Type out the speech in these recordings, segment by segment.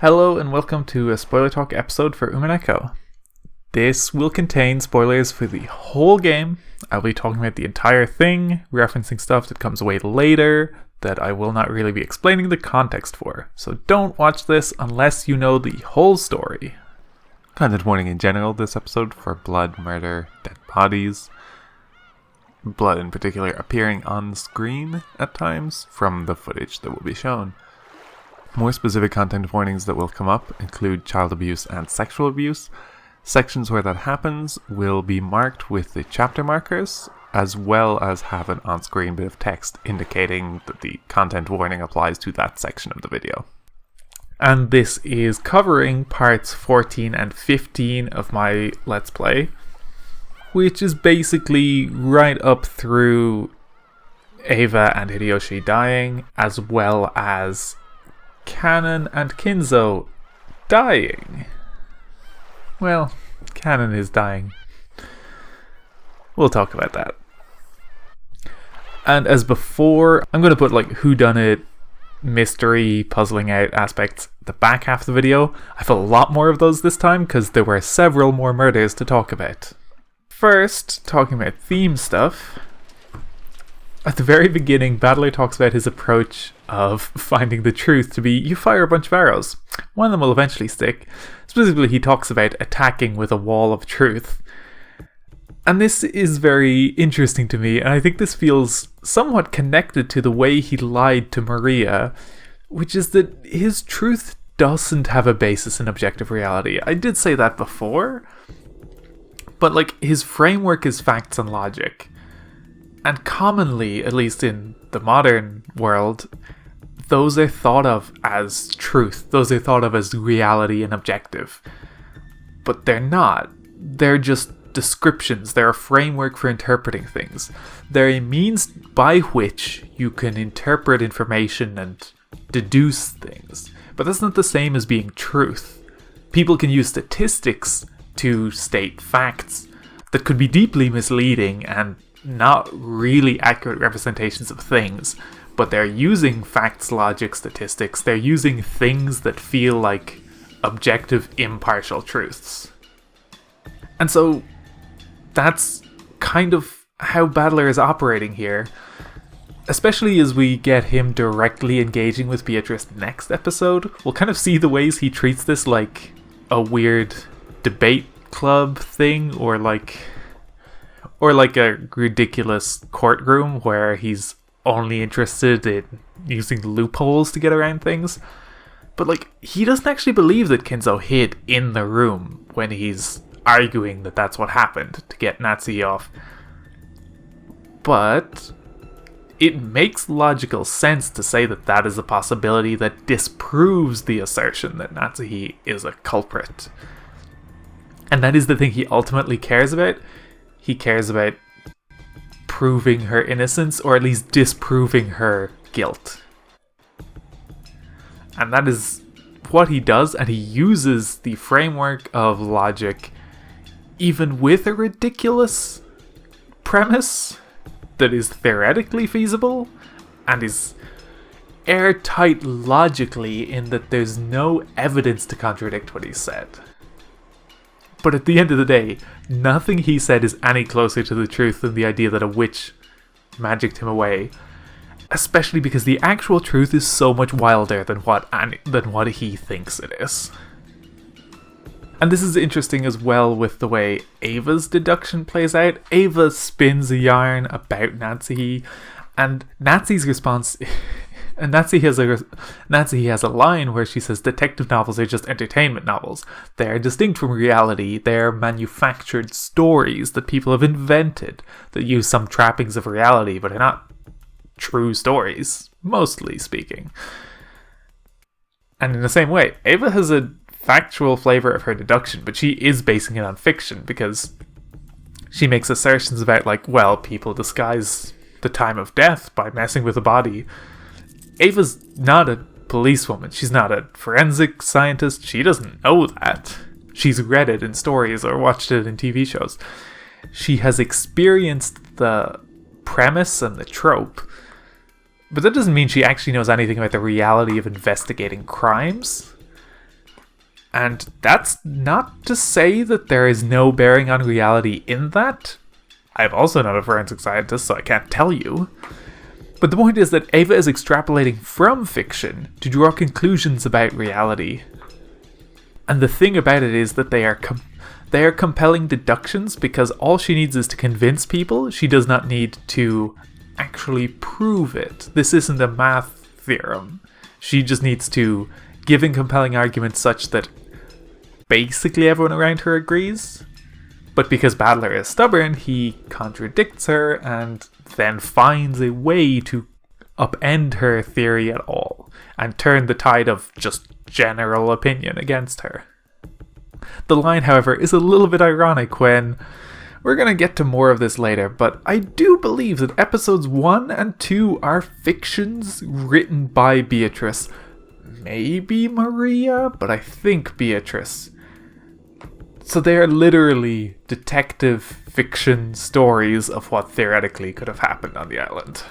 Hello and welcome to a spoiler talk episode for Umineko. This will contain spoilers for the whole game. I'll be talking about the entire thing, referencing stuff that comes away later that I will not really be explaining the context for. So don't watch this unless you know the whole story. Content warning in general this episode for blood, murder, dead bodies. Blood in particular appearing on screen at times from the footage that will be shown. More specific content warnings that will come up include child abuse and sexual abuse. Sections where that happens will be marked with the chapter markers, as well as have an on-screen bit of text indicating that the content warning applies to that section of the video. And this is covering parts 14 and 15 of my Let's Play, which is basically right up through Eva and Hideyoshi dying, as well as Kanon and Kinzo dying. Well, Kanon is dying. We'll talk about that. And as before, I'm going to put whodunit, mystery, puzzling out aspects at the back half of the video. I felt a lot more of those this time because there were several more murders to talk about. First, talking about theme stuff. At the very beginning, Battler talks about his approach of finding the truth to be, you fire a bunch of arrows. One of them will eventually stick. Specifically, he talks about attacking with a wall of truth. And this is very interesting to me, and I think this feels somewhat connected to the way he lied to Maria, which is that his truth doesn't have a basis in objective reality. I did say that before, but his framework is facts and logic. And commonly, at least in the modern world, those are thought of as truth. Those are thought of as reality and objective. But they're not. They're just descriptions. They're a framework for interpreting things. They're a means by which you can interpret information and deduce things. But that's not the same as being truth. People can use statistics to state facts that could be deeply misleading and not really accurate representations of things, but they're using facts, logic, statistics. They're using things that feel like objective, impartial truths. And so that's kind of how Battler is operating here, especially as we get him directly engaging with Beatrice next episode. We'll kind of see the ways he treats this like a weird debate club thing, or like a ridiculous courtroom where he's only interested in using loopholes to get around things. But he doesn't actually believe that Kinzo hid in the room when he's arguing that that's what happened to get Natsuhi off. But it makes logical sense to say that that is a possibility that disproves the assertion that Natsuhi is a culprit. And that is the thing he ultimately cares about. He cares about proving her innocence, or at least disproving her guilt. And that is what he does, and he uses the framework of logic even with a ridiculous premise that is theoretically feasible and is airtight logically in that there's no evidence to contradict what he said. But at the end of the day, nothing he said is any closer to the truth than the idea that a witch magicked him away. Especially because the actual truth is so much wilder than what he thinks it is. And this is interesting as well with the way Eva's deduction plays out. Eva spins a yarn about Natsuhi, and Natsuhi's response... And Natsuhi has a line where she says detective novels are just entertainment novels. They're distinct from reality. They're manufactured stories that people have invented that use some trappings of reality, but are not true stories, mostly speaking. And in the same way, Eva has a factual flavor of her deduction, but she is basing it on fiction because she makes assertions about people disguise the time of death by messing with the body. Eva's not a policewoman. She's not a forensic scientist. She doesn't know that. She's read it in stories or watched it in TV shows. She has experienced the premise and the trope, But that doesn't mean she actually knows anything about the reality of investigating crimes. And that's not to say that there is no bearing on reality in that. I'm also not a forensic scientist, so I can't tell you. But the point is that Eva is extrapolating from fiction to draw conclusions about reality. And the thing about it is that they are compelling deductions, because all she needs is to convince people. She does not need to actually prove it. This isn't a math theorem. She just needs to give compelling arguments such that basically everyone around her agrees. But because Battler is stubborn, he contradicts her and then finds a way to upend her theory at all and turn the tide of just general opinion against her. The line, however, is a little bit ironic when we're going to get to more of this later, but I do believe that episodes 1 and 2 are fictions written by Beatrice. Maybe Maria, but I think Beatrice. So they are literally detective fiction stories of what theoretically could have happened on the island.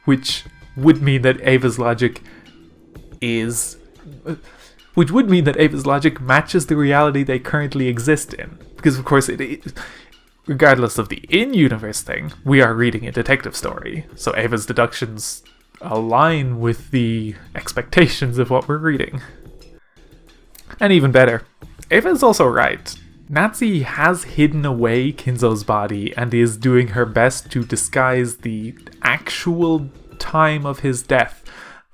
Which would mean that Eva's logic matches the reality they currently exist in. Because of course, regardless of the in-universe thing, we are reading a detective story. So Eva's deductions align with the expectations of what we're reading. And even better, Eva is also right. Natsuhi has hidden away Kinzo's body and is doing her best to disguise the actual time of his death.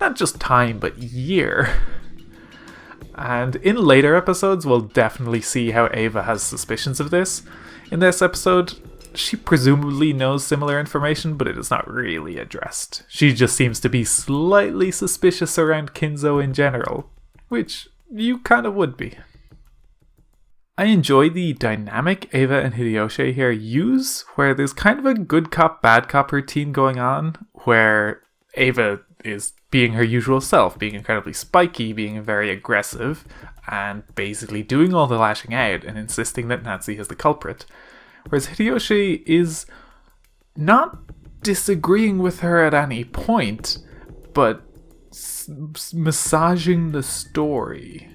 Not just time, but year. And in later episodes, we'll definitely see how Eva has suspicions of this. In this episode, she presumably knows similar information, but it is not really addressed. She just seems to be slightly suspicious around Kinzo in general, which you kind of would be. I enjoy the dynamic Eva and Hideyoshi here use, where there's kind of a good cop, bad cop routine going on, where Eva is being her usual self, being incredibly spiky, being very aggressive, and basically doing all the lashing out and insisting that Natsuhi is the culprit. Whereas Hideyoshi is not disagreeing with her at any point, but massaging the story.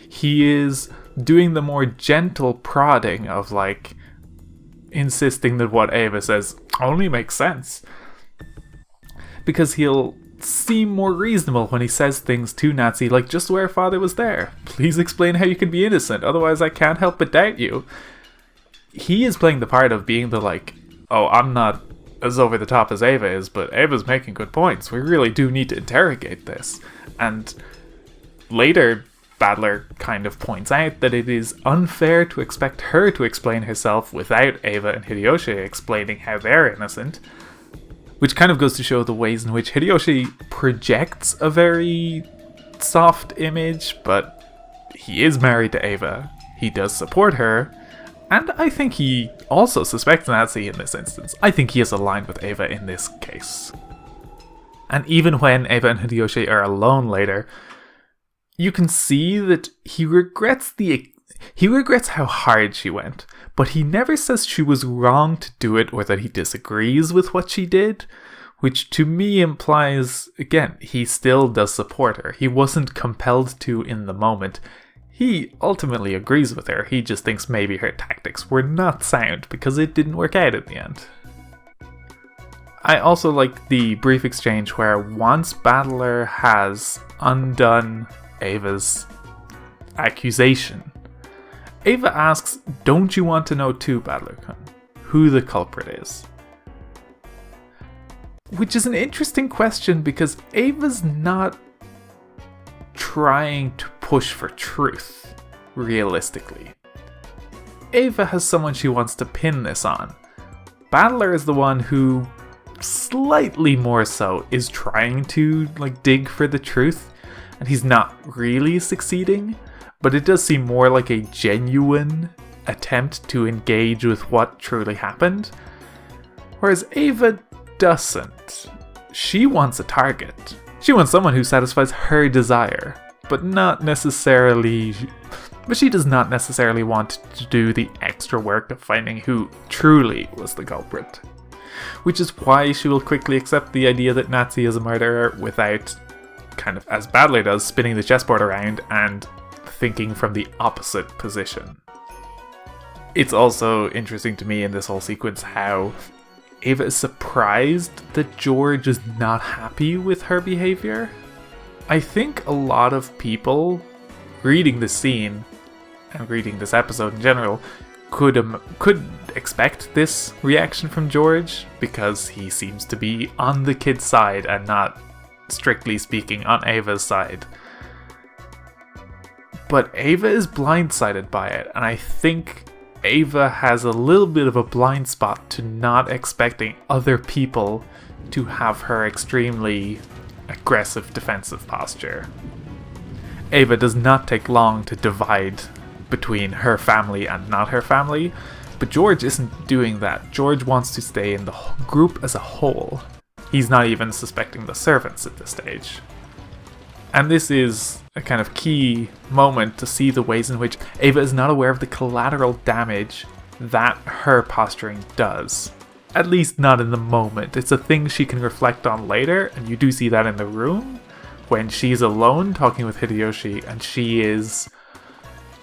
He is doing the more gentle prodding of insisting that what Eva says only makes sense. Because he'll seem more reasonable when he says things to Natsuhi like, just where father was there. Please explain how you can be innocent, otherwise I can't help but doubt you. He is playing the part of being the oh, I'm not as over the top as Eva is, but Eva's making good points. We really do need to interrogate this. And later, Battler kind of points out that it is unfair to expect her to explain herself without Eva and Hideyoshi explaining how they're innocent. Which kind of goes to show the ways in which Hideyoshi projects a very soft image, but he is married to Eva. He does support her. And I think he also suspects Natsuhi in this instance. I think he is aligned with Eva in this case. And even when Eva and Hideyoshi are alone later, you can see that he regrets how hard she went, but he never says she was wrong to do it or that he disagrees with what she did, which to me implies, again, he still does support her. He wasn't compelled to in the moment. He ultimately agrees with her. He just thinks maybe her tactics were not sound because it didn't work out in the end. I also like the brief exchange where once Battler has undone Eva's accusation, Eva asks, "Don't you want to know too, Battler-kun, who the culprit is?" Which is an interesting question because Eva's not trying to push for truth, realistically. Eva has someone she wants to pin this on. Battler is the one who, slightly more so, is trying to dig for the truth, and he's not really succeeding, but it does seem more like a genuine attempt to engage with what truly happened. Whereas Eva doesn't. She wants a target. She wants someone who satisfies her desire, but she does not necessarily want to do the extra work of finding who truly was the culprit. Which is why she will quickly accept the idea that Natsuhi is a murderer without, kind of as Battler does, spinning the chessboard around and thinking from the opposite position. It's also interesting to me in this whole sequence how Eva is surprised that George is not happy with her behavior. I think a lot of people reading this scene and reading this episode in general could expect this reaction from George, because he seems to be on the kid's side and not, strictly speaking, on Ava's side. But Eva is blindsided by it, and I think Eva has a little bit of a blind spot to not expecting other people to have her extremely aggressive defensive posture. Eva does not take long to divide between her family and not her family, but George isn't doing that. George wants to stay in the group as a whole. He's not even suspecting the servants at this stage. And this is a kind of key moment to see the ways in which Eva is not aware of the collateral damage that her posturing does. At least not in the moment. It's a thing she can reflect on later, and you do see that in the room when she's alone talking with Hideyoshi, and she is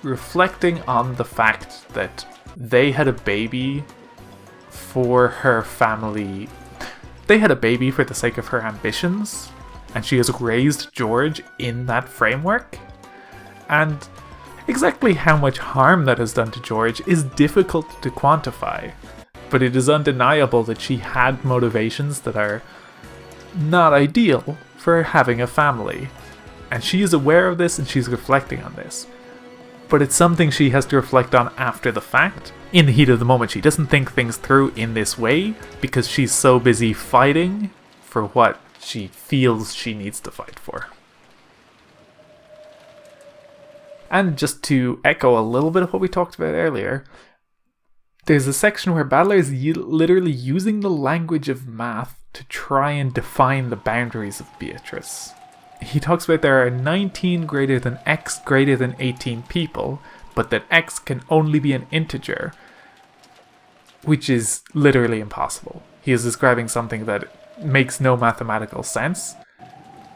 reflecting on the fact that they had a baby for her family. They had a baby for the sake of her ambitions, and she has raised George in that framework. And exactly how much harm that has done to George is difficult to quantify, but it is undeniable that she had motivations that are not ideal for having a family. And she is aware of this and she's reflecting on this. But it's something she has to reflect on after the fact. In the heat of the moment, she doesn't think things through in this way because she's so busy fighting for what she feels she needs to fight for. And just to echo a little bit of what we talked about earlier, there's a section where Battler is literally using the language of math to try and define the boundaries of Beatrice. He talks about there are 19 greater than x greater than 18 people, but that x can only be an integer, which is literally impossible. He is describing something that makes no mathematical sense,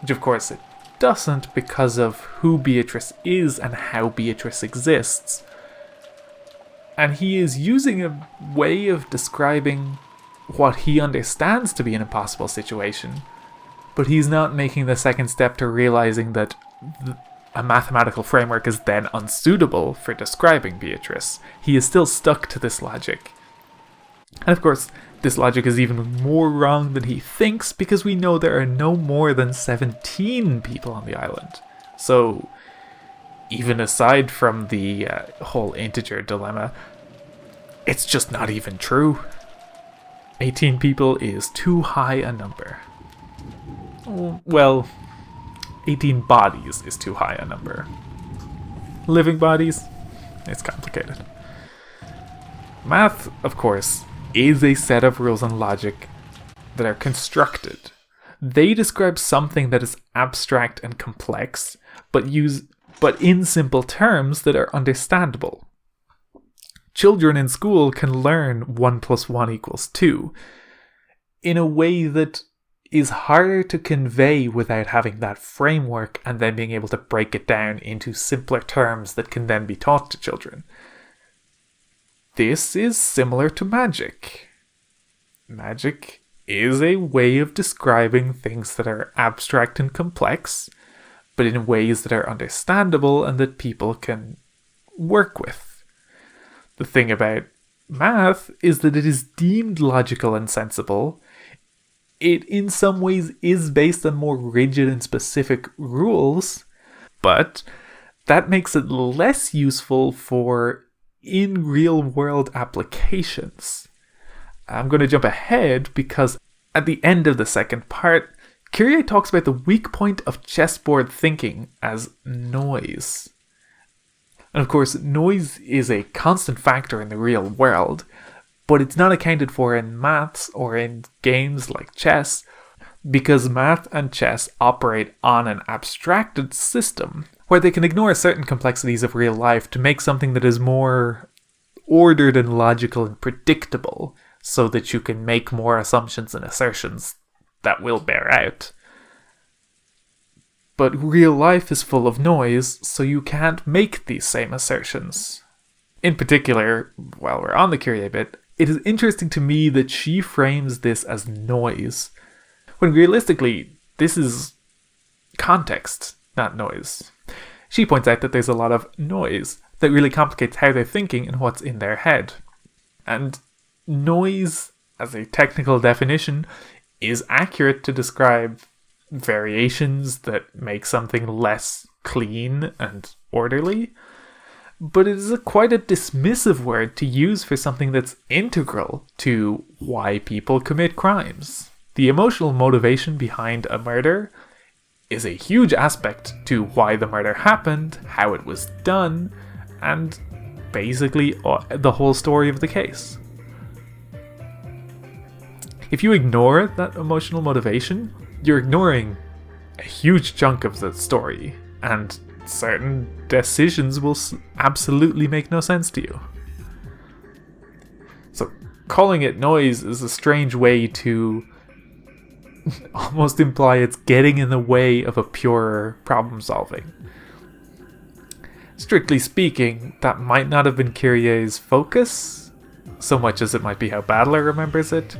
which of course it doesn't because of who Beatrice is and how Beatrice exists. And he is using a way of describing what he understands to be an impossible situation, but he's not making the second step to realizing that a mathematical framework is then unsuitable for describing Beatrice. He is still stuck to this logic. And of course, this logic is even more wrong than he thinks, because we know there are no more than 17 people on the island. So, even aside from the whole integer dilemma, it's just not even true. 18 people is too high a number. Well, 18 bodies is too high a number. Living bodies? It's complicated. Math, of course, is a set of rules and logic that are constructed. They describe something that is abstract and complex, but in simple terms that are understandable. Children in school can learn 1 + 1 = 2 in a way that is harder to convey without having that framework and then being able to break it down into simpler terms that can then be taught to children. This is similar to magic. Magic is a way of describing things that are abstract and complex, but in ways that are understandable and that people can work with. The thing about math is that it is deemed logical and sensible. It in some ways is based on more rigid and specific rules, but that makes it less useful for in real world applications. I'm going to jump ahead because at the end of the second part, Kyrie talks about the weak point of chessboard thinking as noise. And of course, noise is a constant factor in the real world, but it's not accounted for in maths or in games like chess, because math and chess operate on an abstracted system where they can ignore certain complexities of real life to make something that is more ordered and logical and predictable, so that you can make more assumptions and assertions that will bear out. But real life is full of noise, so you can't make these same assertions. In particular, while we're on the Kyrie bit, it is interesting to me that she frames this as noise, when realistically, this is context, not noise. She points out that there's a lot of noise that really complicates how they're thinking and what's in their head. And noise, as a technical definition, is accurate to describe variations that make something less clean and orderly, but it is quite a dismissive word to use for something that's integral to why people commit crimes. The emotional motivation behind a murder is a huge aspect to why the murder happened, how it was done, and basically the whole story of the case. If you ignore that emotional motivation, you're ignoring a huge chunk of the story, and certain decisions will absolutely make no sense to you. So calling it noise is a strange way to almost imply it's getting in the way of a purer problem solving. Strictly speaking, that might not have been Kyrie's focus, so much as it might be how Battler remembers it.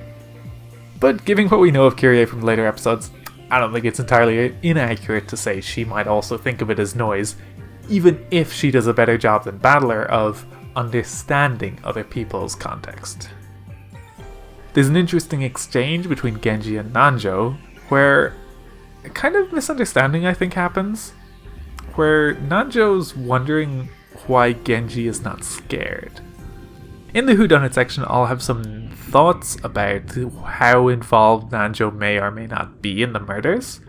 But given what we know of Kyrie from later episodes, I don't think it's entirely inaccurate to say she might also think of it as noise, even if she does a better job than Battler of understanding other people's context. There's an interesting exchange between Genji and Nanjo, where a kind of misunderstanding I think happens, where Nanjo's wondering why Genji is not scared. In the Whodunit section, I'll have some thoughts about how involved Nanjo may or may not be in the murders,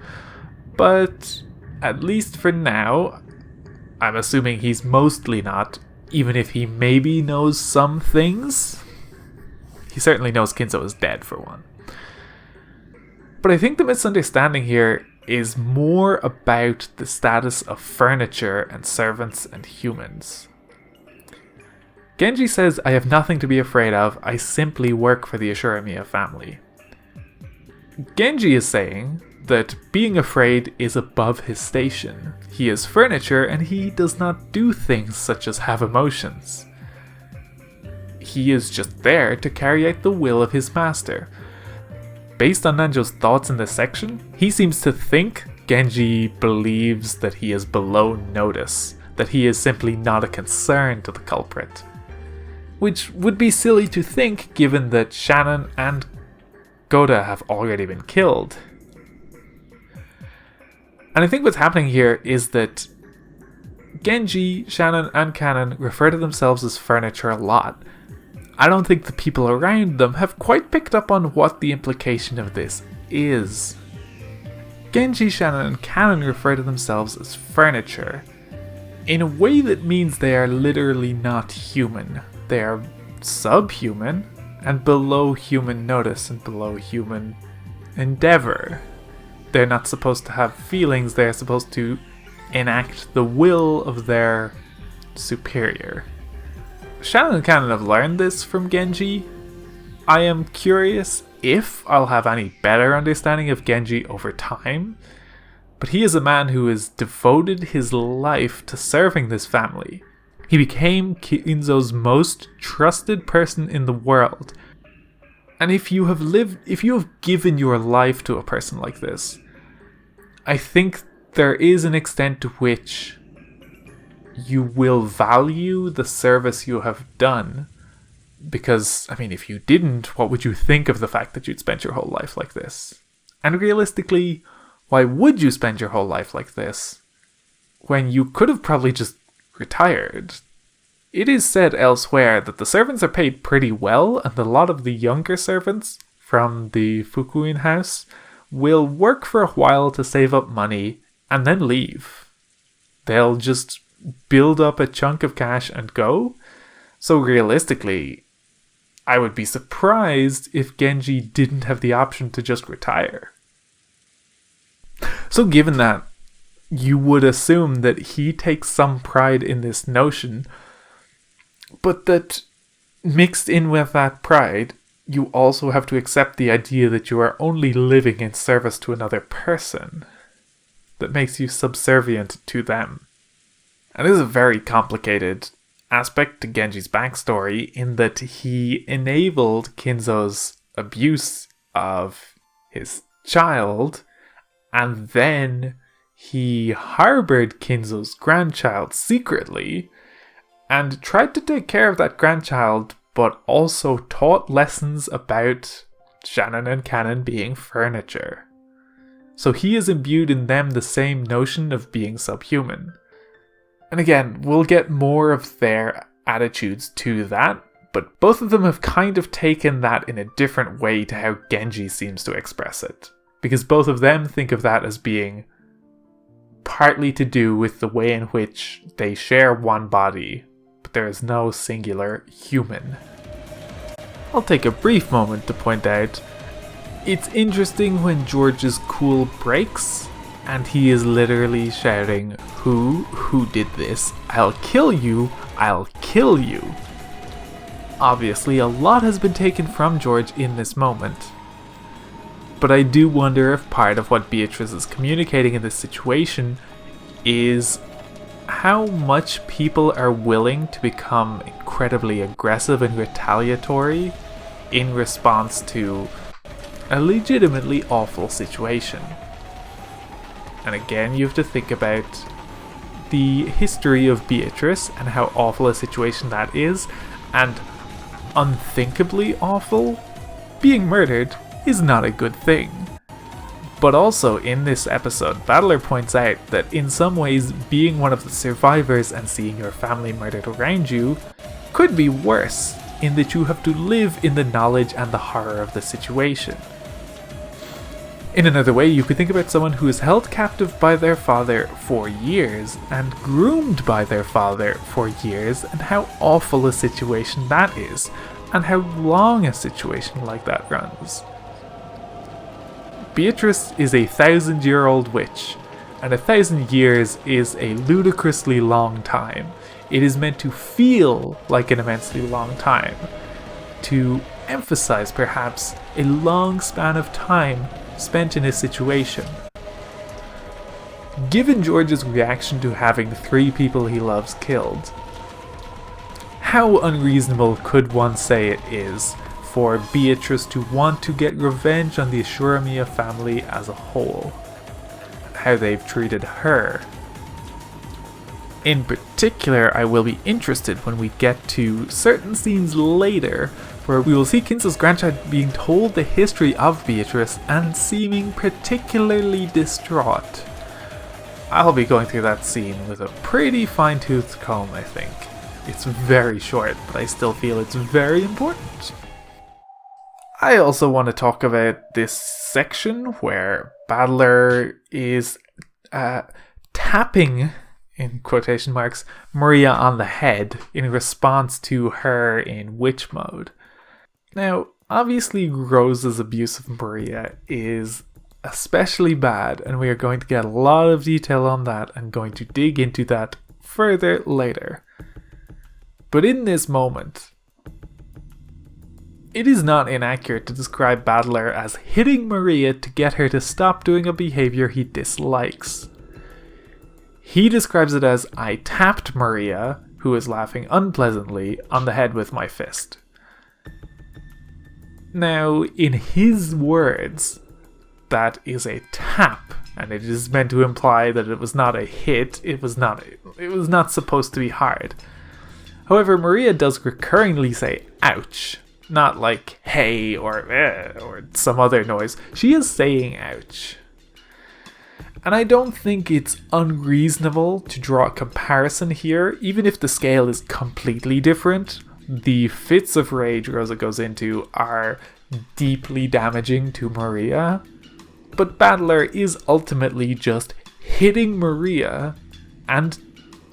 but at least for now, I'm assuming he's mostly not, even if he maybe knows some things. He certainly knows Kinzo is dead, for one. But I think the misunderstanding here is more about the status of furniture and servants and humans. Genji says, "I have nothing to be afraid of, I simply work for the Ashuramiya family." Genji is saying that being afraid is above his station. He is furniture and he does not do things such as have emotions. He is just there to carry out the will of his master. Based on Nanjo's thoughts in this section, he seems to think Genji believes that he is below notice, that he is simply not a concern to the culprit. Which would be silly to think given that Shannon and Goda have already been killed. And I think what's happening here is that Genji, Shannon, and Kanon refer to themselves as furniture a lot. I don't think the people around them have quite picked up on what the implication of this is. Genji, Shannon, and Kanon refer to themselves as furniture in a way that means they are literally not human. They are subhuman and below human notice and below human endeavor. They're not supposed to have feelings, they're supposed to enact the will of their superior. Shannon and Kanon have learned this from Genji. I am curious if I'll have any better understanding of Genji over time, but he is a man who has devoted his life to serving this family. He became Kinzo's most trusted person in the world. And if you have given your life to a person like this, I think there is an extent to which you will value the service you have done. Because, I mean, if you didn't, what would you think of the fact that you'd spent your whole life like this? And realistically, why would you spend your whole life like this when you could have probably just retired? It is said elsewhere that the servants are paid pretty well, and a lot of the younger servants from the Fukuin house will work for a while to save up money and then leave. They'll just build up a chunk of cash and go. So realistically, I would be surprised if Genji didn't have the option to just retire. So given that, you would assume that he takes some pride in this notion, but that mixed in with that pride, you also have to accept the idea that you are only living in service to another person. that makes you subservient to them. And this is a very complicated aspect to Genji's backstory in that he enabled Kinzo's abuse of his child, and then he harbored Kinzo's grandchild secretly and tried to take care of that grandchild, but also taught lessons about Shannon and Kanon being furniture. So he has imbued in them the same notion of being subhuman. And again, we'll get more of their attitudes to that, but both of them have kind of taken that in a different way to how Genji seems to express it. Because both of them think of that as being partly to do with the way in which they share one body, but there is no singular human. I'll take a brief moment to point out, it's interesting when George's cool breaks, and he is literally shouting, Who did this? I'll kill you, I'll kill you. Obviously, a lot has been taken from George in this moment. But I do wonder if part of what Beatrice is communicating in this situation is how much people are willing to become incredibly aggressive and retaliatory in response to a legitimately awful situation. And again, you have to think about the history of Beatrice and how awful a situation that is, and unthinkably awful. Being murdered is not a good thing. But also in this episode, Battler points out that in some ways being one of the survivors and seeing your family murdered around you could be worse, in that you have to live in the knowledge and the horror of the situation. In another way, you could think about someone who is held captive by their father for years and groomed by their father for years, and how awful a situation that is, and how long a situation like that runs. Beatrice is a 1,000-year-old witch, and 1,000 years is a ludicrously long time. It is meant to feel like an immensely long time, to emphasize perhaps a long span of time spent in a situation. Given George's reaction to having 3 people he loves killed, how unreasonable could one say it is for Beatrice to want to get revenge on the Ashuramiya family as a whole, how they've treated her. In particular, I will be interested when we get to certain scenes later where we will see Kinzo's grandchild being told the history of Beatrice and seeming particularly distraught. I'll be going through that scene with a pretty fine-toothed comb, I think. It's very short, but I still feel it's very important. I also want to talk about this section where Battler is tapping, in quotation marks, Maria on the head in response to her in witch mode. Now, obviously Rose's abuse of Maria is especially bad, and we are going to get a lot of detail on that and going to dig into that further later. But in this moment, it is not inaccurate to describe Battler as hitting Maria to get her to stop doing a behavior he dislikes. He describes it as, I tapped Maria, who is laughing unpleasantly, on the head with my fist. Now, in his words, that is a tap, and it is meant to imply that it was not a hit, it was not supposed to be hard. However, Maria does recurringly say, ouch. Not like, hey, or some other noise. She is saying ouch. And I don't think it's unreasonable to draw a comparison here, even if the scale is completely different. The fits of rage Rosa goes into are deeply damaging to Maria, but Battler is ultimately just hitting Maria and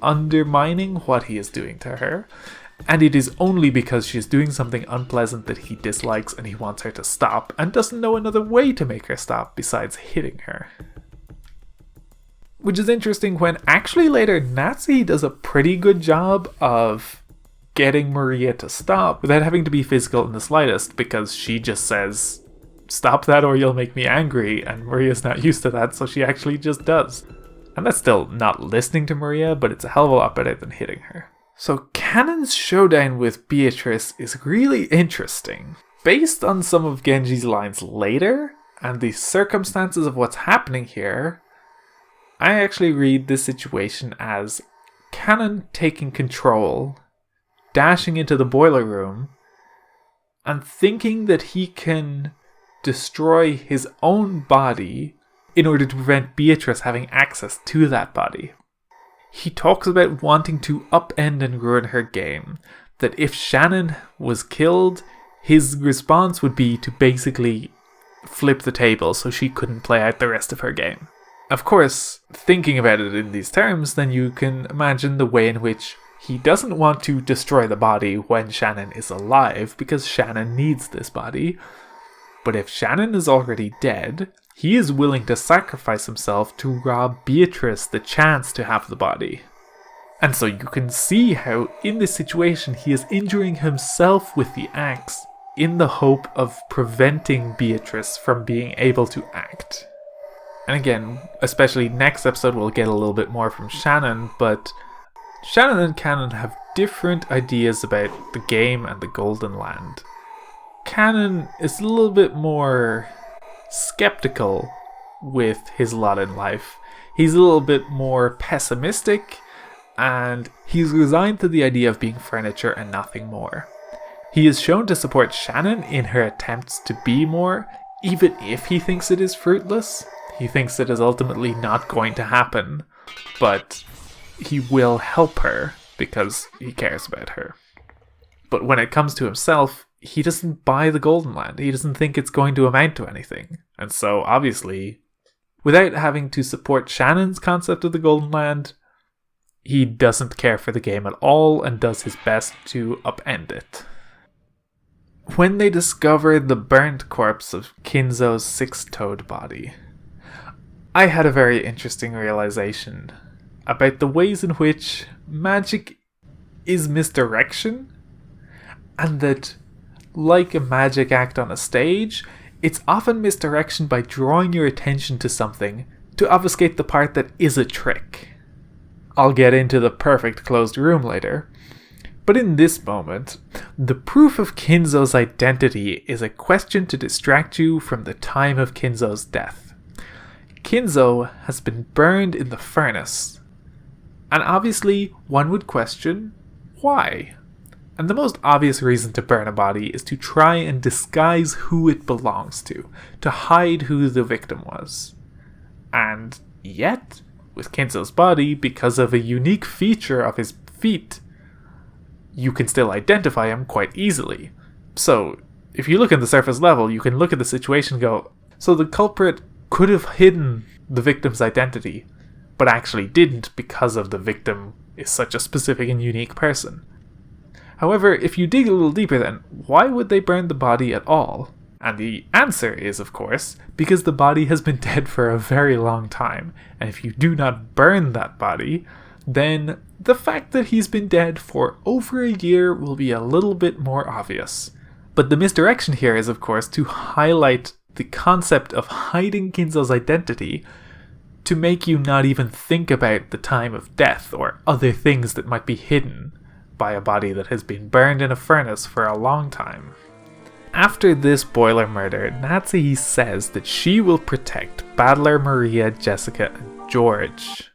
undermining what he is doing to her. And it is only because she is doing something unpleasant that he dislikes and he wants her to stop and doesn't know another way to make her stop besides hitting her. Which is interesting when actually later Natsuhi does a pretty good job of getting Maria to stop without having to be physical in the slightest, because she just says, stop that or you'll make me angry. And Maria's not used to that, so she actually just does. And that's still not listening to Maria, but it's a hell of a lot better than hitting her. So Kanon's showdown with Beatrice is really interesting. Based on some of Genji's lines later, and the circumstances of what's happening here, I actually read this situation as Kanon taking control, dashing into the boiler room, and thinking that he can destroy his own body in order to prevent Beatrice having access to that body. He talks about wanting to upend and ruin her game, that if Shannon was killed, his response would be to basically flip the table so she couldn't play out the rest of her game. Of course, thinking about it in these terms, then you can imagine the way in which he doesn't want to destroy the body when Shannon is alive, because Shannon needs this body. But if Shannon is already dead, he is willing to sacrifice himself to rob Beatrice the chance to have the body. And so you can see how in this situation he is injuring himself with the axe in the hope of preventing Beatrice from being able to act. And again, especially next episode, we'll get a little bit more from Shannon, but Shannon and Kanon have different ideas about the game and the Golden Land. Kanon is a little bit more skeptical with his lot in life. He's a little bit more pessimistic, and he's resigned to the idea of being furniture and nothing more. He is shown to support Shannon in her attempts to be more, even if he thinks it is fruitless. He thinks it is ultimately not going to happen, but he will help her because he cares about her. But when it comes to himself, he doesn't buy the Golden Land. He doesn't think it's going to amount to anything. And so, obviously, without having to support Shannon's concept of the Golden Land, he doesn't care for the game at all and does his best to upend it. When they discovered the burnt corpse of Kinzo's six-toed body, I had a very interesting realization about the ways in which magic is misdirection, and that, like a magic act on a stage, it's often misdirection by drawing your attention to something to obfuscate the part that is a trick. I'll get into the perfect closed room later, but in this moment, the proof of Kinzo's identity is a question to distract you from the time of Kinzo's death. Kinzo has been burned in the furnace, and obviously one would question why. And the most obvious reason to burn a body is to try and disguise who it belongs to hide who the victim was. And yet, with Kinzo's body, because of a unique feature of his feet, you can still identify him quite easily. So, if you look at the surface level, you can look at the situation and go, so the culprit could have hidden the victim's identity, but actually didn't because of the victim is such a specific and unique person. However, if you dig a little deeper then, why would they burn the body at all? And the answer is, of course, because the body has been dead for a very long time, and if you do not burn that body, then the fact that he's been dead for over a year will be a little bit more obvious. But the misdirection here is, of course, to highlight the concept of hiding Kinzo's identity to make you not even think about the time of death or other things that might be hidden by a body that has been burned in a furnace for a long time. After this boiler murder, Natsuhi says that she will protect Battler, Maria, Jessica, and George.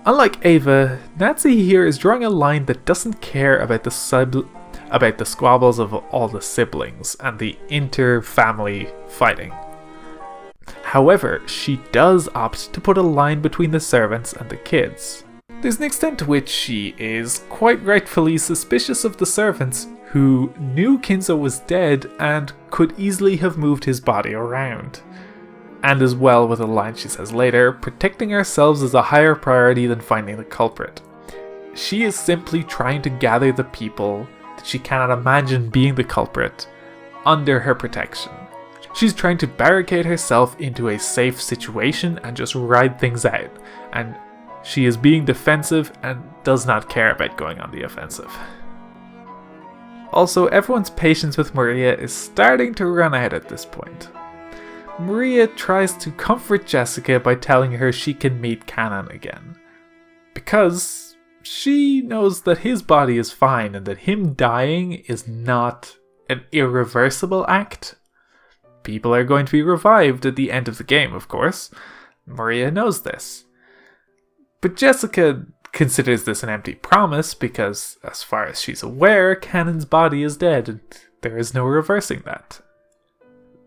Unlike Eva, Natsuhi here is drawing a line that doesn't care about the squabbles of all the siblings and the inter-family fighting. However, she does opt to put a line between the servants and the kids. There's an extent to which she is quite rightfully suspicious of the servants who knew Kinzo was dead and could easily have moved his body around. And as well with a line she says later, protecting ourselves is a higher priority than finding the culprit. She is simply trying to gather the people that she cannot imagine being the culprit under her protection. She's trying to barricade herself into a safe situation and just ride things out, and she is being defensive and does not care about going on the offensive. Also, everyone's patience with Maria is starting to run out at this point. Maria tries to comfort Jessica by telling her she can meet Kanon again, because she knows that his body is fine and that him dying is not an irreversible act. People are going to be revived at the end of the game, of course. Maria knows this. But Jessica considers this an empty promise because, as far as she's aware, Kanon's body is dead and there is no reversing that.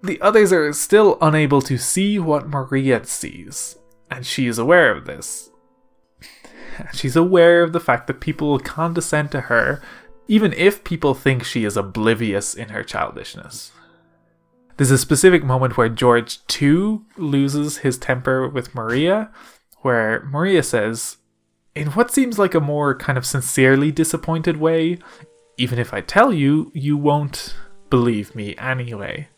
The others are still unable to see what Maria sees, and she is aware of this. She's aware of the fact that people will condescend to her, even if people think she is oblivious in her childishness. There's a specific moment where George too loses his temper with Maria, where Maria says, in what seems like a more kind of sincerely disappointed way, even if I tell you, you won't believe me anyway.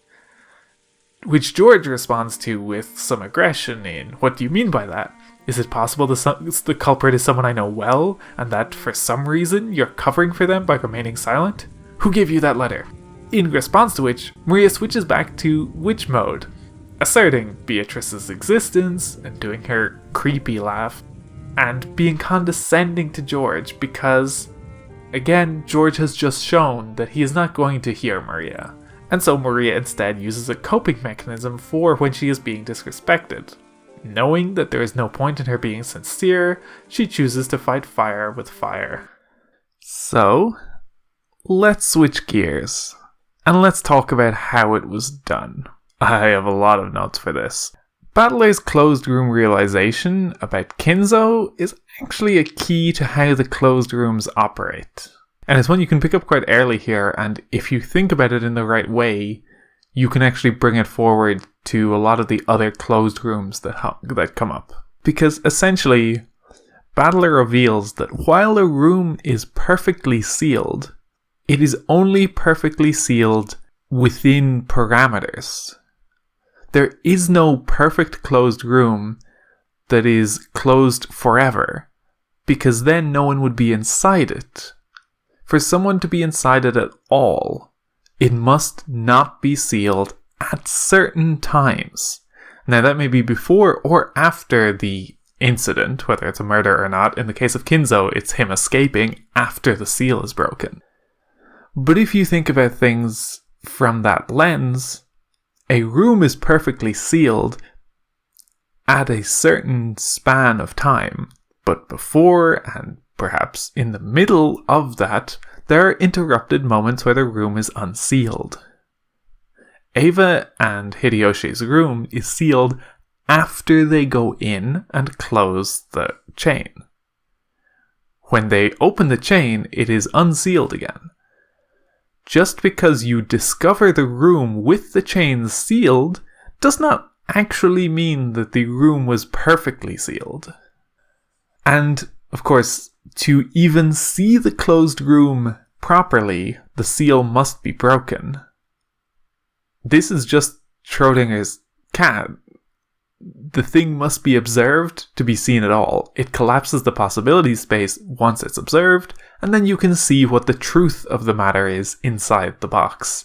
Which George responds to with some aggression in, what do you mean by that? Is it possible the culprit is someone I know well, and that for some reason you're covering for them by remaining silent? Who gave you that letter? In response to which, Maria switches back to witch mode, asserting Beatrice's existence and doing her creepy laugh, and being condescending to George because, again, George has just shown that he is not going to hear Maria. And so Maria instead uses a coping mechanism for when she is being disrespected. Knowing that there is no point in her being sincere, she chooses to fight fire with fire. So, let's switch gears, and let's talk about how it was done. I have a lot of notes for this. Battler's closed room realization about Kinzo is actually a key to how the closed rooms operate. And it's one you can pick up quite early here, and if you think about it in the right way, you can actually bring it forward to a lot of the other closed rooms that come up. Because essentially, Battler reveals that while a room is perfectly sealed, it is only perfectly sealed within parameters. There is no perfect closed room that is closed forever, because then no one would be inside it. For someone to be inside it at all, it must not be sealed at certain times. Now that may be before or after the incident, whether it's a murder or not. In the case of Kinzo, it's him escaping after the seal is broken. But if you think about things from that lens, a room is perfectly sealed at a certain span of time, but before and perhaps in the middle of that, there are interrupted moments where the room is unsealed. Eva and Hideyoshi's room is sealed after they go in and close the chain. When they open the chain, it is unsealed again. Just because you discover the room with the chains sealed does not actually mean that the room was perfectly sealed. And, of course, to even see the closed room properly, the seal must be broken. This is just Schrodinger's cat. The thing must be observed to be seen at all. It collapses the possibility space once it's observed, and then you can see what the truth of the matter is inside the box.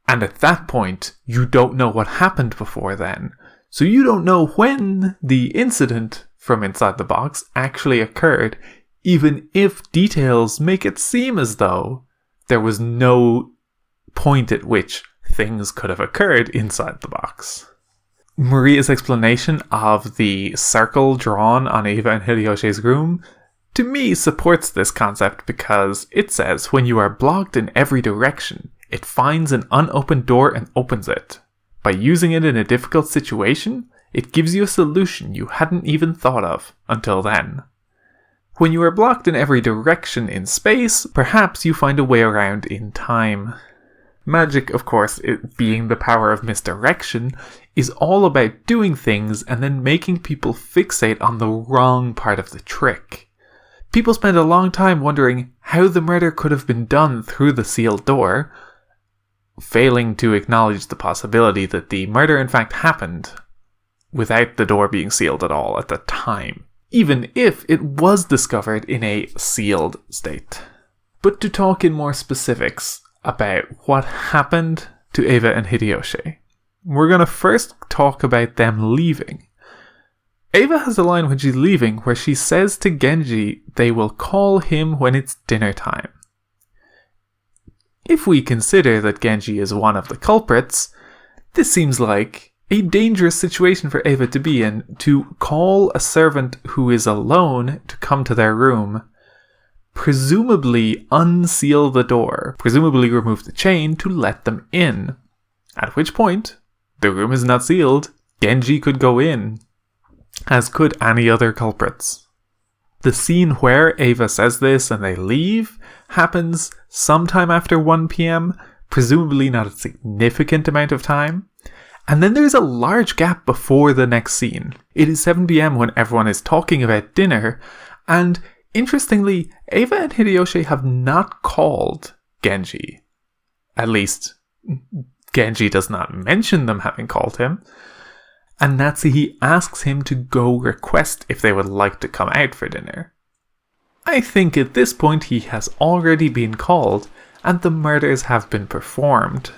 And at that point, you don't know what happened before then. So you don't know when the incident from inside the box actually occurred, even if details make it seem as though there was no point at which things could have occurred inside the box. Maria's explanation of the circle drawn on Eva and Hideyoshi's room, to me, supports this concept because it says when you are blocked in every direction, it finds an unopened door and opens it. By using it in a difficult situation, it gives you a solution you hadn't even thought of until then. When you are blocked in every direction in space, perhaps you find a way around in time. Magic, of course, it being the power of misdirection, is all about doing things and then making people fixate on the wrong part of the trick. People spend a long time wondering how the murder could have been done through the sealed door, failing to acknowledge the possibility that the murder in fact happened without the door being sealed at all at the time, even if it was discovered in a sealed state. But to talk in more specifics about what happened to Eva and Hideyoshi, we're going to first talk about them leaving. Eva has a line when she's leaving where she says to Genji they will call him when it's dinner time. If we consider that Genji is one of the culprits, this seems like a dangerous situation for Eva to be in, to call a servant who is alone to come to their room, presumably unseal the door, presumably remove the chain to let them in. At which point, the room is not sealed, Genji could go in, as could any other culprits. The scene where Eva says this and they leave happens sometime after 1 PM, presumably not a significant amount of time. And then there's a large gap before the next scene. It is 7 PM when everyone is talking about dinner, and interestingly, Eva and Hideyoshi have not called Genji. At least, Genji does not mention them having called him. And Natsuhi asks him to go request if they would like to come out for dinner. I think at this point he has already been called, and the murders have been performed.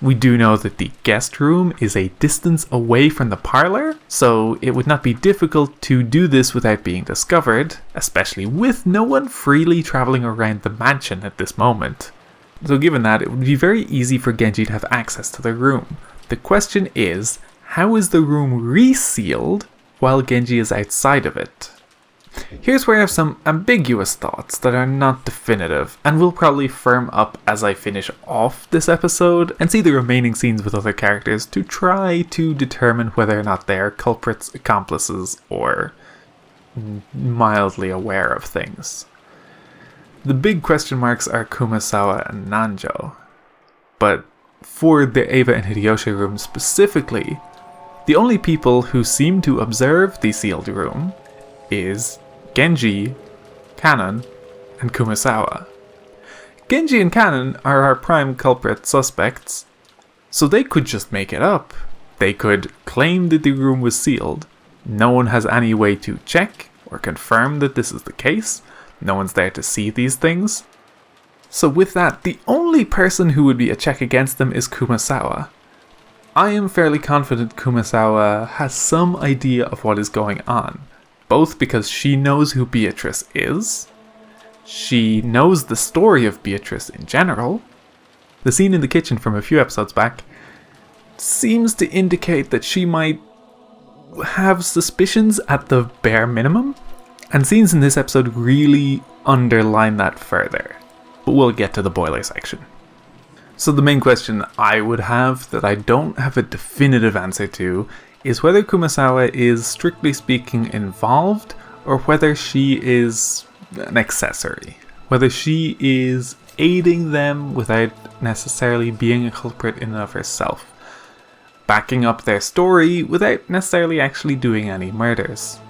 We do know that the guest room is a distance away from the parlor, so it would not be difficult to do this without being discovered, especially with no one freely travelling around the mansion at this moment. So given that, it would be very easy for Genji to have access to the room. The question is, how is the room resealed while Genji is outside of it? Here's where I have some ambiguous thoughts that are not definitive, and will probably firm up as I finish off this episode and see the remaining scenes with other characters to try to determine whether or not they are culprits, accomplices, or mildly aware of things. The big question marks are Kumasawa and Nanjo, but for the Eva and Hideyoshi room specifically, the only people who seem to observe the sealed room is Genji, Kanon, and Kumasawa. Genji and Kanon are our prime culprit suspects, so they could just make it up. They could claim that the room was sealed. No one has any way to check or confirm that this is the case. No one's there to see these things. So with that, the only person who would be a check against them is Kumasawa. I am fairly confident Kumasawa has some idea of what is going on, both because she knows who Beatrice is, she knows the story of Beatrice in general. The scene in the kitchen from a few episodes back seems to indicate that she might have suspicions at the bare minimum, and scenes in this episode really underline that further. But we'll get to the boiler section. So the main question I would have that I don't have a definitive answer to is whether Kumasawa is strictly speaking involved or whether she is an accessory. Whether she is aiding them without necessarily being a culprit in and of herself. Backing up their story without necessarily actually doing any murders.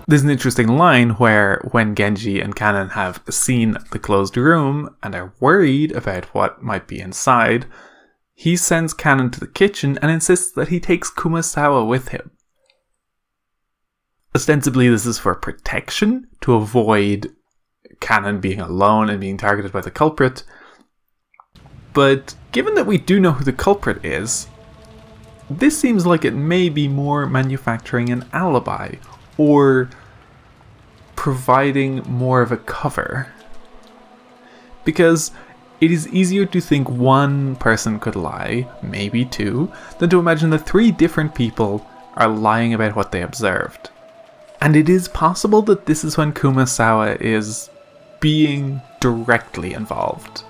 There's an interesting line where when Genji and Kanon have seen the closed room and are worried about what might be inside, he sends Kanon to the kitchen and insists that he takes Kumasawa with him. Ostensibly this is for protection, to avoid Kanon being alone and being targeted by the culprit. But given that we do know who the culprit is, this seems like it may be more manufacturing an alibi, or providing more of a cover. Because it is easier to think one person could lie, maybe two, than to imagine that 3 different people are lying about what they observed. And it is possible that this is when Kumasawa is being directly involved.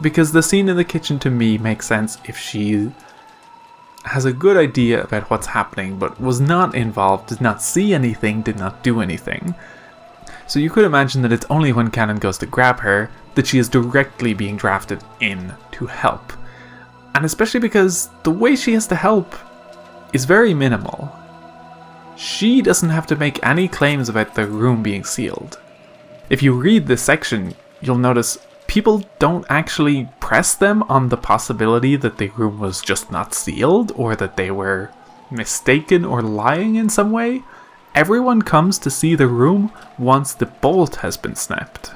Because the scene in the kitchen to me makes sense if she has a good idea about what's happening, but was not involved, did not see anything, did not do anything. So you could imagine that it's only when Kanon goes to grab her that she is directly being drafted in to help. And especially because the way she has to help is very minimal. She doesn't have to make any claims about the room being sealed. If you read this section, you'll notice people don't actually press them on the possibility that the room was just not sealed, or that they were mistaken or lying in some way. Everyone comes to see the room once the bolt has been snapped.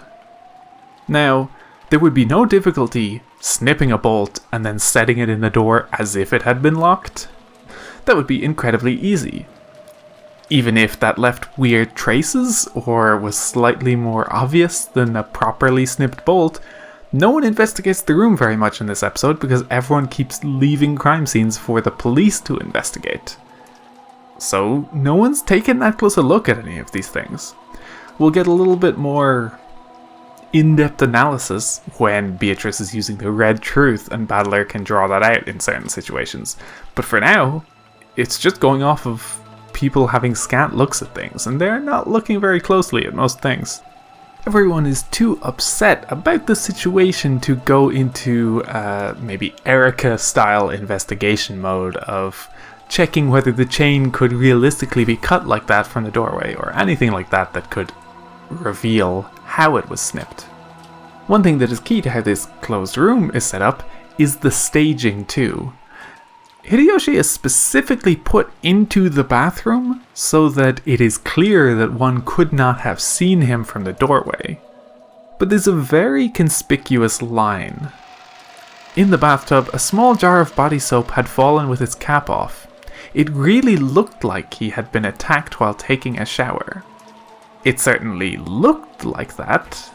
Now, there would be no difficulty snipping a bolt and then setting it in the door as if it had been locked. That would be incredibly easy. Even if that left weird traces or was slightly more obvious than a properly snipped bolt, no one investigates the room very much in this episode because everyone keeps leaving crime scenes for the police to investigate. So no one's taken that close a look at any of these things. We'll get a little bit more in-depth analysis when Beatrice is using the red truth and Battler can draw that out in certain situations. But for now, it's just going off of people having scant looks at things, and they're not looking very closely at most things. Everyone is too upset about the situation to go into maybe Erica-style investigation mode of checking whether the chain could realistically be cut like that from the doorway, or anything like that that could reveal how it was snipped. One thing that is key to how this closed room is set up is the staging too. Hideyoshi is specifically put into the bathroom so that it is clear that one could not have seen him from the doorway. But there's a very conspicuous line. In the bathtub, a small jar of body soap had fallen with its cap off. It really looked like he had been attacked while taking a shower. It certainly looked like that.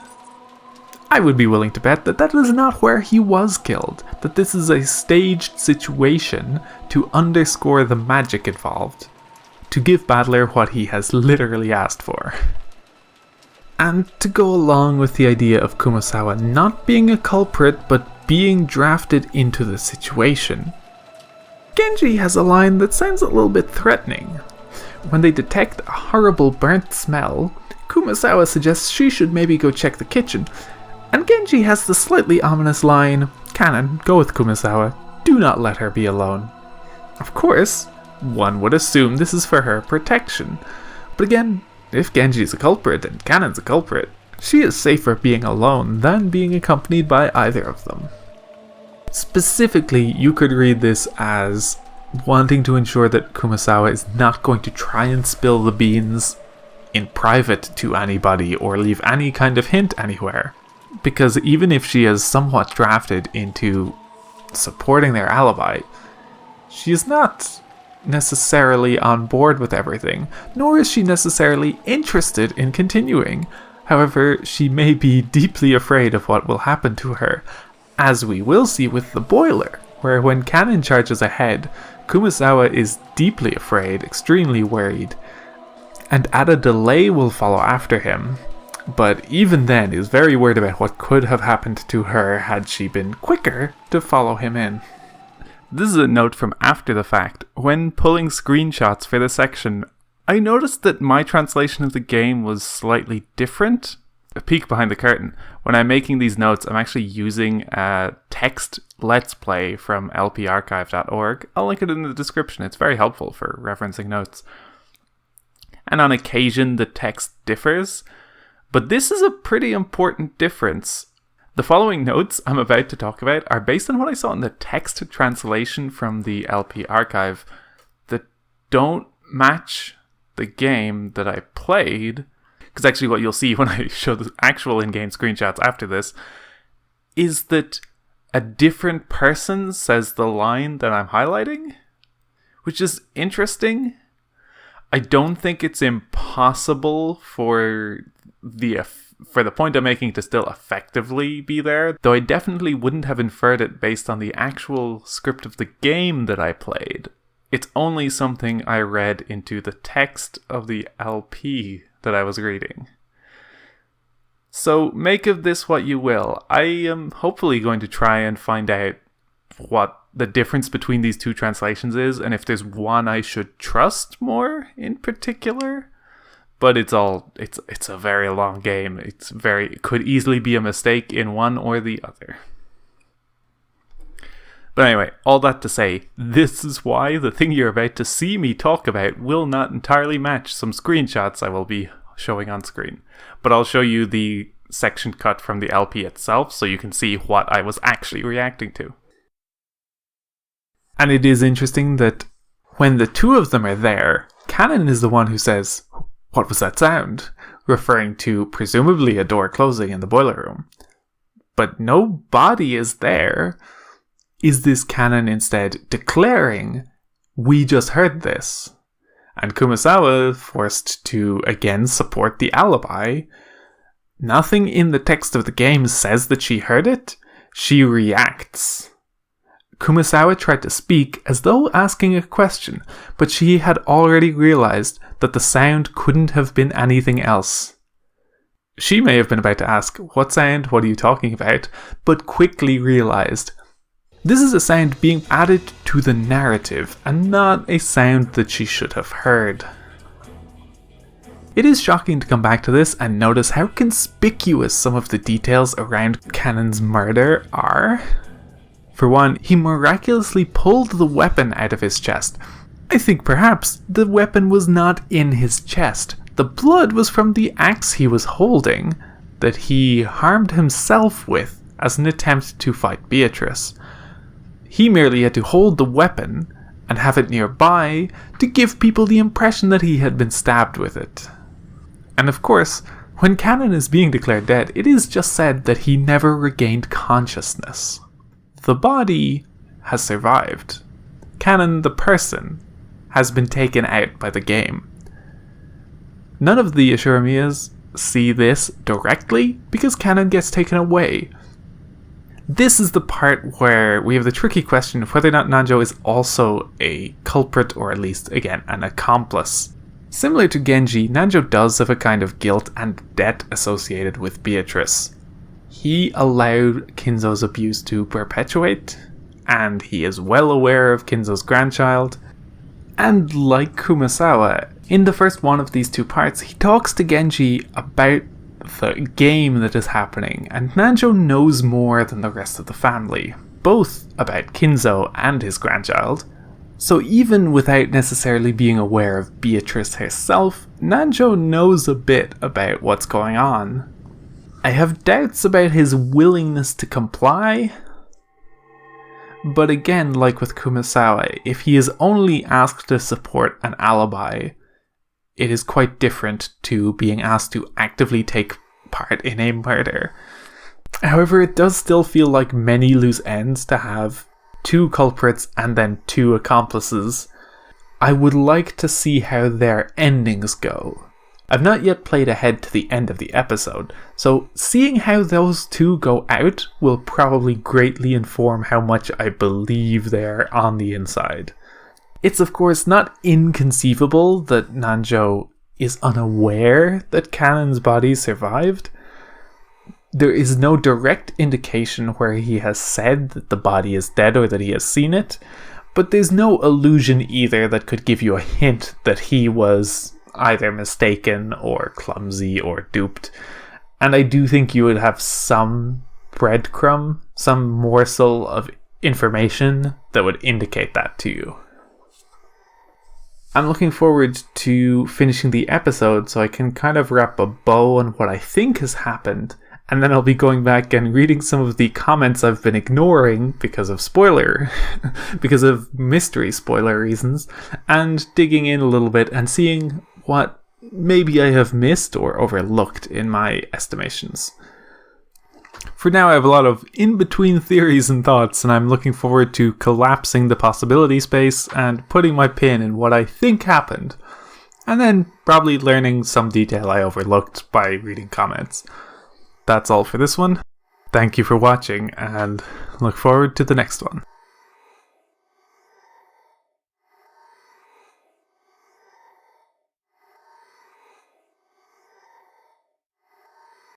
I would be willing to bet that that is not where he was killed, that this is a staged situation to underscore the magic involved, to give Battler what he has literally asked for. And to go along with the idea of Kumasawa not being a culprit but being drafted into the situation, Genji has a line that sounds a little bit threatening. When they detect a horrible burnt smell, Kumasawa suggests she should maybe go check the kitchen, and Genji has the slightly ominous line, "Kanon, go with Kumasawa, do not let her be alone." Of course, one would assume this is for her protection, but again, if Genji is a culprit and Kanon's a culprit, she is safer being alone than being accompanied by either of them. Specifically, you could read this as wanting to ensure that Kumasawa is not going to try and spill the beans in private to anybody or leave any kind of hint anywhere. Because even if she is somewhat drafted into supporting their alibi, she is not necessarily on board with everything, nor is she necessarily interested in continuing. However, she may be deeply afraid of what will happen to her, as we will see with the boiler, where when Kanon charges ahead, Kumasawa is deeply afraid, extremely worried, and at a delay will follow after him. But even then is very worried about what could have happened to her had she been quicker to follow him in. This is a note from after the fact. When pulling screenshots for this section, I noticed that my translation of the game was slightly different. A peek behind the curtain. When I'm making these notes, I'm actually using a text let's play from lparchive.org. I'll link it in the description. It's very helpful for referencing notes. And on occasion, the text differs. But this is a pretty important difference. The following notes I'm about to talk about are based on what I saw in the text translation from the LP archive that don't match the game that I played. Because actually what you'll see when I show the actual in-game screenshots after this is that a different person says the line that I'm highlighting, which is interesting. I don't think it's impossible for the point I'm making to still effectively be there, though I definitely wouldn't have inferred it based on the actual script of the game that I played. It's only something I read into the text of the LP that I was reading. So make of this what you will. I am hopefully going to try and find out what the difference between these two translations is, and if there's one I should trust more in particular. But it's a very long game. It could easily be a mistake in one or the other. But anyway, all that to say, this is why the thing you're about to see me talk about will not entirely match some screenshots I will be showing on screen. But I'll show you the section cut from the LP itself so you can see what I was actually reacting to. And it is interesting that when the two of them are there, Kanon is the one who says, "What was that sound?" referring to presumably a door closing in the boiler room. but no body is there. Is this Kanon instead declaring, "We just heard this"? And Kumasawa forced to again support the alibi. Nothing in the text of the game says that she heard it. She reacts. Kumasawa tried to speak as though asking a question, but she had already realized that the sound couldn't have been anything else. She may have been about to ask, "What sound? What are you talking about?" but quickly realized this is a sound being added to the narrative and not a sound that she should have heard. It is shocking to come back to this and notice how conspicuous some of the details around Kanon's murder are. For one, he miraculously pulled the weapon out of his chest. I think perhaps the weapon was not in his chest. The blood was from the axe he was holding, that he harmed himself with as an attempt to fight Beatrice. He merely had to hold the weapon and have it nearby to give people the impression that he had been stabbed with it. And of course, when Kanon is being declared dead, it is just said that he never regained consciousness. The body has survived. Kanon, the person, has been taken out by the game. None of the Ashuramias see this directly because Kanon gets taken away. This is the part where we have the tricky question of whether or not Nanjo is also a culprit or at least, again, an accomplice. Similar to Genji, Nanjo does have a kind of guilt and debt associated with Beatrice. He allowed Kinzo's abuse to perpetuate, and he is well aware of Kinzo's grandchild. And like Kumasawa, in the first one of these two parts, he talks to Genji about the game that is happening, and Nanjo knows more than the rest of the family, both about Kinzo and his grandchild. So even without necessarily being aware of Beatrice herself, Nanjo knows a bit about what's going on. I have doubts about his willingness to comply, but again, like with Kumasawa, if he is only asked to support an alibi, it is quite different to being asked to actively take part in a murder. However, it does still feel like many loose ends to have two culprits and then two accomplices. I would like to see how their endings go. I've not yet played ahead to the end of the episode, so seeing how those two go out will probably greatly inform how much I believe they're on the inside. It's of course not inconceivable that Nanjo is unaware that Kanon's body survived. There is no direct indication where he has said that the body is dead or that he has seen it, but there's no illusion either that could give you a hint that he was either mistaken or clumsy or duped. And I do think you would have some breadcrumb, some morsel of information that would indicate that to you. I'm looking forward to finishing the episode so I can kind of wrap a bow on what I think has happened, and then I'll be going back and reading some of the comments I've been ignoring because of because of mystery spoiler reasons, and digging in a little bit and seeing what maybe I have missed or overlooked in my estimations. For now, I have a lot of in-between theories and thoughts, and I'm looking forward to collapsing the possibility space and putting my pin in what I think happened, and then probably learning some detail I overlooked by reading comments. That's all for this one. Thank you for watching, and look forward to the next one.